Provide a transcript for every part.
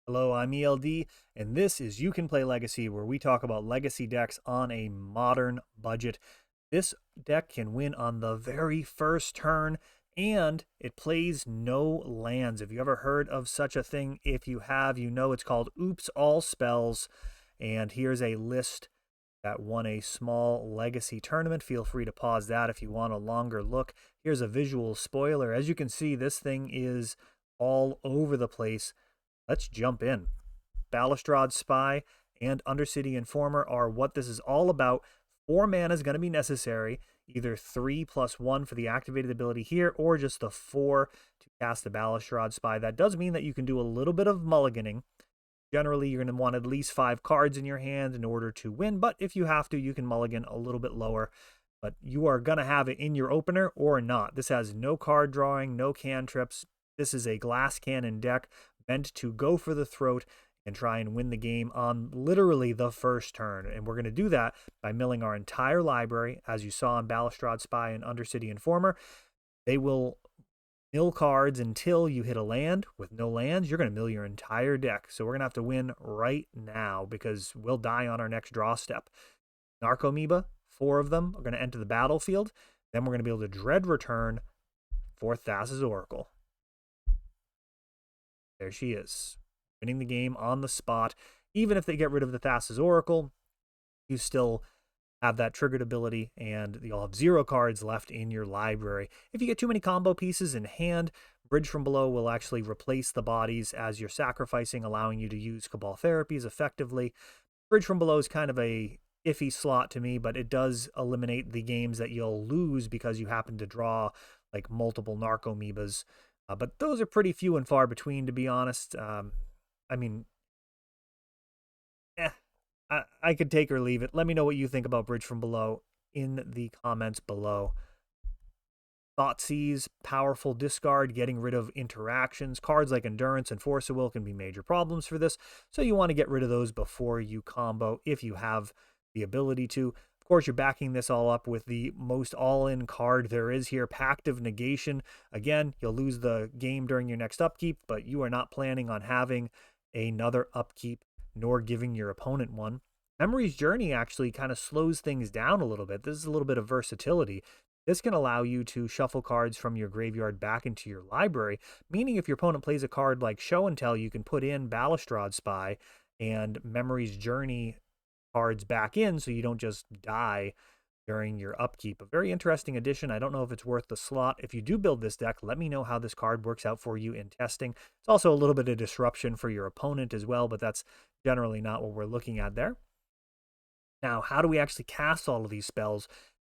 Hello, I'm ELD, and this is You Can Play Legacy, where we talk about legacy decks on a modern budget. This deck can win on the very first turn, and it plays no lands. Have you ever heard of such a thing? If you have, you know it's called Oops All Spells. And here's a list that won a small legacy tournament. Feel free to pause that if you want a longer look. Here's a visual spoiler. As you can see, this thing is all over the place. Let's jump in. Balustrade Spy and Undercity Informer are what this is all about. 4 mana is going to be necessary, either 3+1 for the activated ability here, or just the 4 to cast the Balustrade Spy. That does mean that you can do a little bit of mulliganing. Generally, you're going to want at least 5 cards in your hand in order to win, but if you have to, you can mulligan a little bit lower. But you are going to have it in your opener or not. This has no card drawing, no cantrips. This is a glass cannon deck meant to go for the throat and try and win the game on literally the first turn. And we're going to do that by milling our entire library, as you saw in Balustrade Spy and Undercity Informer. They will mill cards until you hit a land. With no lands, you're going to mill your entire deck. So we're going to have to win right now because we'll die on our next draw step. Narcomoeba, 4 of them, are going to enter the battlefield. Then we're going to be able to dread return for Thassa's Oracle. There she is, winning the game on the spot. Even if they get rid of the Thassa's Oracle, you still have that triggered ability, and you'll have 0 cards left in your library. If you get too many combo pieces in hand, Bridge from Below will actually replace the bodies as you're sacrificing, allowing you to use Cabal Therapies effectively. Bridge from Below is kind of a iffy slot to me, but it does eliminate the games that you'll lose because you happen to draw like multiple Narcomoebas. But those are pretty few and far between, to be honest. I mean, I could take or leave it. Let me know what you think about Bridge from Below in the comments below. Thoughtseize, powerful discard, getting rid of interactions. Cards like Endurance and Force of Will can be major problems for this, so you want to get rid of those before you combo if you have the ability to. Of course, you're backing this all up with the most all-in card there is here, Pact of Negation. Again, you'll lose the game during your next upkeep, but you are not planning on having another upkeep, nor giving your opponent one. Memory's Journey actually kind of slows things down a little bit. This is a little bit of versatility. This can allow you to shuffle cards from your graveyard back into your library, meaning if your opponent plays a card like Show and Tell, you can put in Balustrade Spy and Memory's Journey cards back in so you don't just die during your upkeep. A very interesting addition. I don't know if it's worth the slot. If you do build this deck, let me know how this card works out for you in testing. It's also a little bit of disruption for your opponent as well, but that's generally not what we're looking at there. Now, how do we actually cast all of these spells?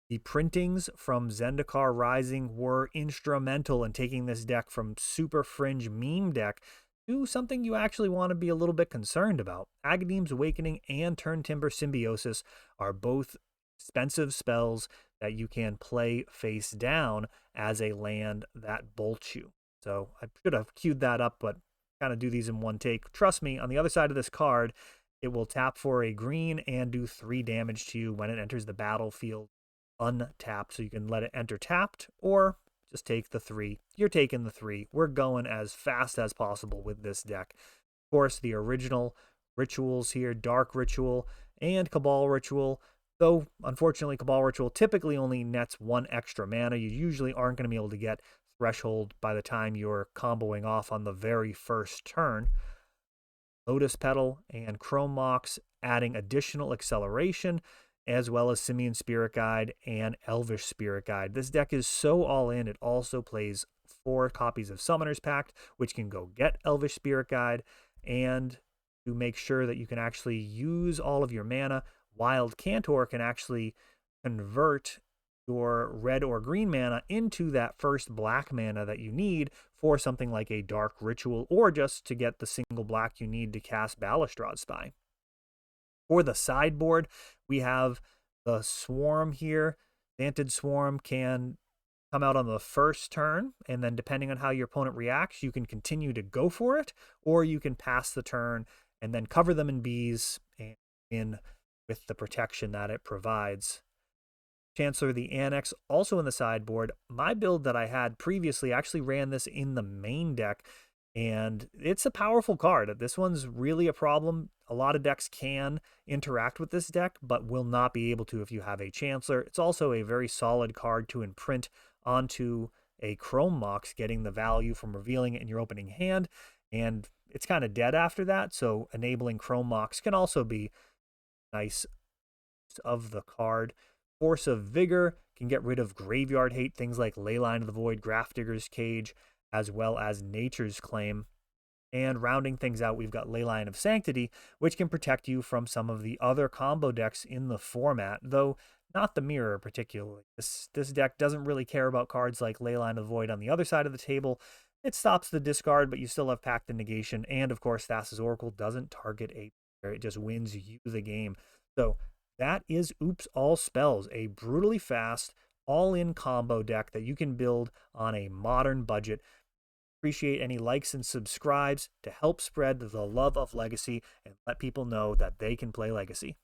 The printings from Zendikar Rising were instrumental in taking this deck from super fringe meme deck to something you actually want to be a little bit concerned about. Agadeem's Awakening and Turntimber Symbiosis are both expensive spells that you can play face down as a land that bolts you. So I should have queued that up, but kind of do these in one take. Trust me, on the other side of this card, it will tap for a green and do 3 damage to you when it enters the battlefield untapped. So you can let it enter tapped or just take the 3. You're taking the 3. We're going as fast as possible with this deck. Of course, the original rituals here, Dark Ritual and Cabal Ritual, though unfortunately Cabal Ritual typically only nets 1 extra mana. You usually aren't going to be able to get Threshold by the time you're comboing off on the very first turn. Lotus Petal and Chrome Mox adding additional acceleration, as well as Simian Spirit Guide and Elvish Spirit Guide. This deck is so all in, it also plays 4 copies of Summoner's Pact, which can go get Elvish Spirit Guide, and to make sure that you can actually use all of your mana, Wild Cantor can actually convert your red or green mana into that first black mana that you need for something like a Dark Ritual, or just to get the single black you need to cast Balustrade Spy. For the sideboard, we have the Swarm here. Xantid Swarm can come out on the first turn, and then depending on how your opponent reacts, you can continue to go for it, or you can pass the turn and then cover them in bees and in with the protection that it provides. Chancellor the Annex, also in the sideboard. My build that I had previously actually ran this in the main deck, And it's a powerful card. This one's really a problem. A lot of decks can interact with this deck, but will not be able to if you have a Chancellor. It's also a very solid card to imprint onto a Chrome Mox, getting the value from revealing it in your opening hand. And it's kind of dead after that, so enabling Chrome Mox can also be nice of the card. Force of Vigor can get rid of graveyard hate, things like Leyline of the Void, Grafdigger's Cage, as well as Nature's Claim. And rounding things out, we've got Leyline of Sanctity, which can protect you from some of the other combo decks in the format, though not the Mirror particularly. This deck doesn't really care about cards like Leyline of the Void on the other side of the table. It stops the discard, but you still have Pact of Negation, and of course Thassa's Oracle doesn't target a player. It just wins you the game. So that is Oops All Spells, a brutally fast, all-in combo deck that you can build on a modern budget. Appreciate any likes and subscribes to help spread the love of Legacy and let people know that they can play Legacy.